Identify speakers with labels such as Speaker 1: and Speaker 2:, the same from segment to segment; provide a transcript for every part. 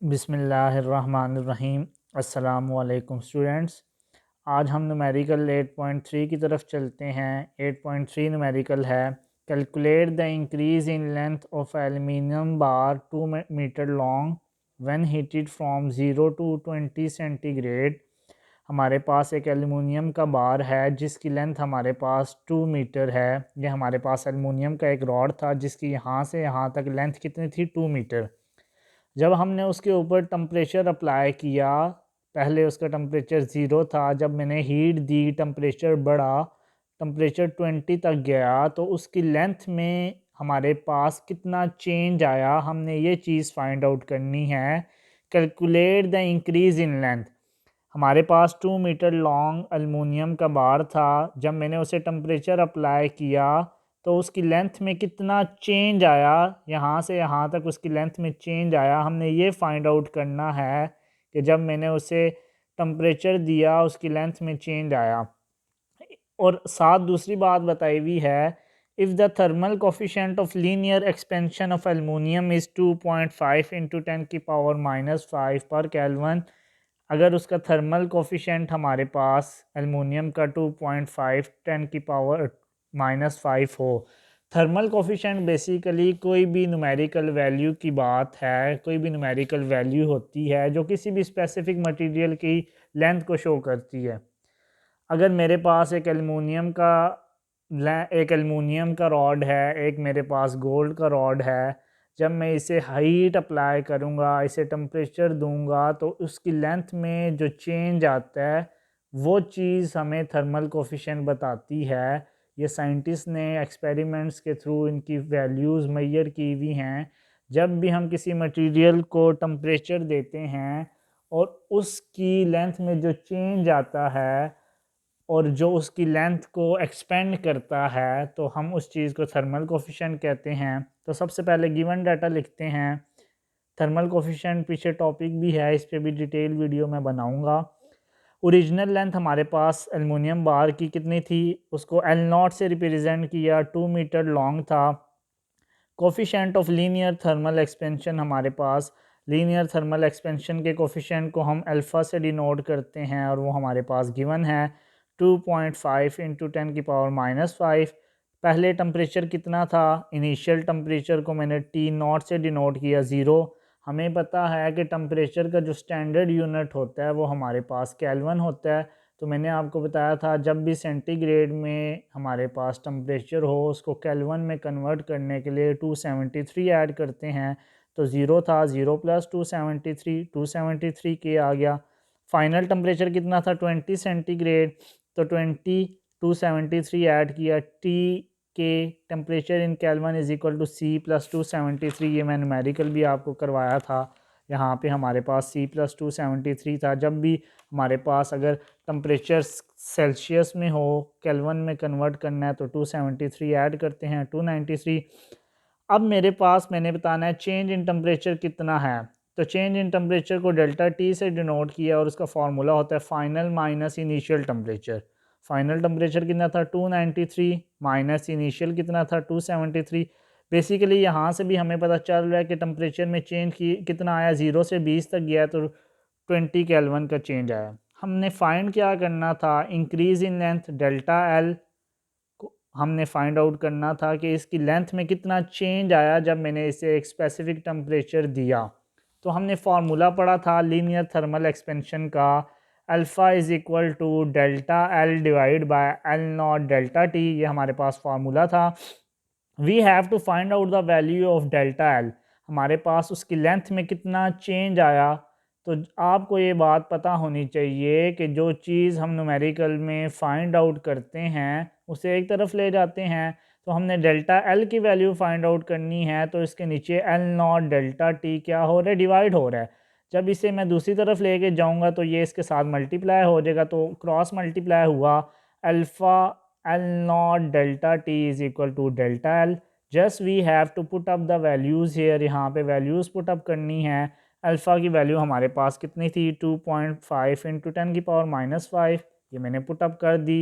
Speaker 1: बिस्मिल्लाहिर्रहमानिर्रहीम। अस्सलामुअलैकुम स्टूडेंट्स। आज हम न्यूमेरिकल 8.3 की तरफ चलते हैं। 8.3 न्यूमेरिकल है calculate the increase in length of aluminium bar 2 metre long when heated from 0 to 20 centigrade. हमारे पास एक एल्युमिनियम का बार है जिसकी लेंथ हमारे पास 2 मीटर है। ये हमारे पास एल्युमिनियम का एक रॉड था जिसकी यहाँ से यहाँ तक लेंथ कितनी थी, 2 मीटर। जब हमने उसके ऊपर टम्परेचर अप्लाई किया, पहले उसका टम्परेचर 0 था, जब मैंने हीट दी टम्परेचर बढ़ा, टम्परेचर 20 तक गया, तो उसकी लेंथ में हमारे पास कितना चेंज आया, हमने ये चीज़ फाइंड आउट करनी है। Calculate the increase in length. हमारे पास 2 मीटर लॉन्ग एलुमिनियम का बार था, जब मैंने उसे टम्परेचर अप्लाई किया तो उसकी लेंथ में कितना चेंज आया, यहाँ से यहाँ तक उसकी लेंथ में चेंज आया। हमने ये फाइंड आउट करना है कि जब मैंने उसे टम्परेचर दिया उसकी लेंथ में चेंज आया। और साथ दूसरी बात बताई हुई है, if the thermal coefficient of linear expansion of aluminium is 2.5 into 10⁻⁵ पर केल्विन। अगर उसका थर्मल कोफिशेंट हमारे पास एलुमिनियम का 2.5 10⁻⁵ हो। थर्मल कोफिशेंट बेसिकली कोई भी न्यूमेरिकल वैल्यू की बात है, कोई भी न्यूमेरिकल वैल्यू होती है जो किसी भी स्पेसिफिक मटेरियल की लेंथ को शो करती है। अगर मेरे पास एक एलुमिनियम का रॉड है, एक मेरे पास गोल्ड का रॉड है, जब मैं इसे हीट अप्लाई करूँगा, इसे टेम्परेचर दूंगा, तो उसकी लेंथ में जो चेंज आता है वो चीज़ हमें थर्मल कोफिशिएंट बताती है। ये साइंटिस्ट ने एक्सपेरिमेंट्स के थ्रू इनकी वैल्यूज़ मेजर की हुई हैं। जब भी हम किसी मटेरियल को टेम्परेचर देते हैं और उसकी लेंथ में जो चेंज आता है और जो उसकी लेंथ को एक्सपेंड करता है, तो हम उस चीज़ को थर्मल कोफिशिएंट कहते हैं। तो सबसे पहले गिवन डाटा लिखते हैं। थर्मल कोफिशिएंट पीछे टॉपिक भी है, इस पे भी डिटेल वीडियो मैं बनाऊंगा। ओरिजिनल लेंथ हमारे पास एलुमिनियम बार की कितनी थी, उसको एल नॉट से रिप्रेजेंट किया, 2 मीटर लॉन्ग था। Coefficient of linear thermal expansion हमारे पास, लीनियर थर्मल एक्सपेंशन के कोफिशिएंट को हम अल्फ़ा से डिनोट करते हैं और वो हमारे पास गिवन है 2.5 इंटू 10⁻⁵। पहले टेम्परेचर कितना था, इनिशियल टेम्परेचर को मैंने टी नॉट से डिनोट किया 0। हमें पता है कि टेम्परेचर का जो स्टैंडर्ड यूनिट होता है वो हमारे पास केल्विन होता है। तो मैंने आपको बताया था जब भी सेंटीग्रेड में हमारे पास टेम्परेचर हो उसको केल्विन में कन्वर्ट करने के लिए 273 ऐड करते हैं। तो 0 था, 0 प्लस 273, 273 के आ गया। फाइनल टेम्परेचर कितना था, 20 सेंटीग्रेड। तो 273 ऐड किया, टी के temperature in kelvin is equal to C plus 273। ये मैं न्यूमेरिकल भी आपको करवाया था। यहाँ पे हमारे पास सी प्लस 273 था। जब भी हमारे पास अगर टेम्परेचर सेल्सियस में हो, केल्विन में कन्वर्ट करना है, तो 273 ऐड करते हैं, 293। अब मेरे पास मैंने बताना है चेंज इन टेम्परेचर कितना है। तो चेंज इन टेम्परेचर को डेल्टा टी से डिनोट किया और उसका फार्मूला होता है final minus initial temperature. Final temperature कितना था, 293, माइनस इनिशियल कितना था, 273। बेसिकली यहाँ से भी हमें पता चल रहा है कि टेम्परेचर में चेंज की कितना आया, 0 से 20 तक गया तो 20 केल्विन का चेंज आया। हमने फाइंड क्या करना था, increase in length delta L को हमने फाइंड आउट करना था कि इसकी लेंथ में कितना चेंज आया जब मैंने इसे एक स्पेसिफिक टेम्परेचर दिया। तो हमने फार्मूला पढ़ा था लीनियर थर्मल एक्सपेंशन का, alpha is equal to delta L divide by L not delta T. ये हमारे पास फार्मूला था। We have to find out the value of delta L, हमारे पास उसकी लेंथ में कितना चेंज आया। तो आपको ये बात पता होनी चाहिए कि जो चीज़ हम न्यूमेरिकल में फाइंड आउट करते हैं उसे एक तरफ ले जाते हैं। तो हमने डेल्टा एल की वैल्यू फाइंड आउट करनी है, तो इसके नीचे एल नॉट डेल्टा टी क्या हो रहा है, डिवाइड हो रहा है। जब इसे मैं दूसरी तरफ लेके जाऊंगा तो ये इसके साथ मल्टीप्लाई हो जाएगा, तो क्रॉस मल्टीप्लाई हुआ। Alpha L not delta T is equal to delta L. Just we have to put up the values here, यहाँ पे वैल्यूज़ पुट अप करनी है। अल्फ़ा की वैल्यू हमारे पास कितनी थी, 2.5 इंटू 10⁻⁵, ये मैंने पुटअप कर दी।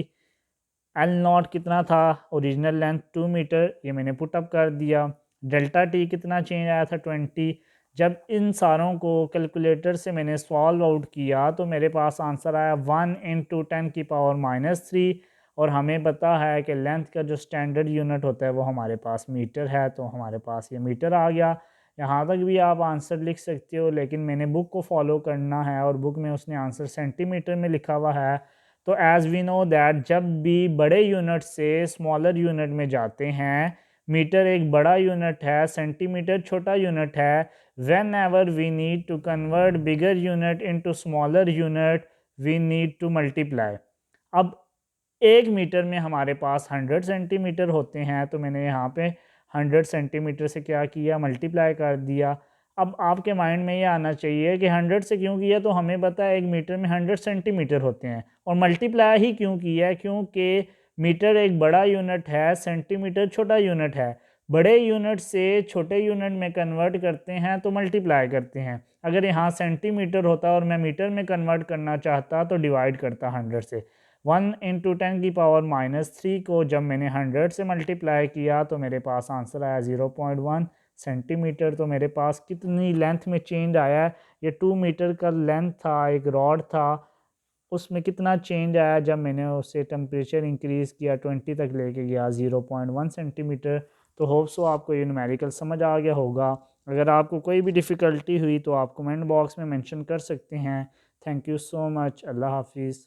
Speaker 1: एल नॉट कितना था, ओरिजिनल लेंथ 2 मीटर, ये मैंने पुटअप कर दिया। डेल्टा टी कितना चेंज आया था, 20। जब इन सारों को कैलकुलेटर से मैंने सॉल्व आउट किया तो मेरे पास आंसर आया 1 × 10⁻³ और हमें पता है कि लेंथ का जो स्टैंडर्ड यूनिट होता है वो हमारे पास मीटर है, तो हमारे पास ये मीटर आ गया। यहाँ तक भी आप आंसर लिख सकते हो, लेकिन मैंने बुक को फॉलो करना है और बुक में उसने आंसर सेंटीमीटर में लिखा हुआ है। तो एज़ वी नो दैट जब भी बड़े यूनिट से स्मॉलर यूनिट में जाते हैं, मीटर एक बड़ा यूनिट है, सेंटीमीटर छोटा यूनिट है। whenever we need to convert bigger unit into smaller unit we need to multiply। अब 1 मीटर में हमारे पास 100 सेंटीमीटर होते हैं, तो मैंने यहाँ पे 100 सेंटीमीटर से क्या किया, मल्टीप्लाई कर दिया। अब आपके माइंड में ये आना चाहिए कि 100 से क्यों किया, तो हमें पता है 1 मीटर में 100 सेंटीमीटर होते हैं, और मल्टीप्लाई ही क्यों किया है, क्योंकि मीटर एक बड़ा यूनिट है, सेंटीमीटर छोटा यूनिट है। बड़े यूनिट से छोटे यूनिट में कन्वर्ट करते हैं तो मल्टीप्लाई करते हैं। अगर यहाँ सेंटीमीटर होता और मैं मीटर में कन्वर्ट करना चाहता तो डिवाइड करता 100 से। 1 × 10⁻³ को जब मैंने 100 से मल्टीप्लाई किया तो मेरे पास आंसर आया 0.1 सेंटीमीटर। तो मेरे पास कितनी लेंथ में चेंज आया है, ये 2 मीटर का लेंथ था, एक रॉड था, उसमें कितना चेंज आया जब मैंने उससे टेम्परेचर इंक्रीज़ किया 20 तक लेके गया 0.1 सेंटीमीटर। तो होप सो आपको ये न्यूमेरिकल समझ आ गया होगा। अगर आपको कोई भी डिफ़िकल्टी हुई तो आप कमेंट बॉक्स में मेंशन कर सकते हैं। Thank you so much. अल्लाह हाफिज़।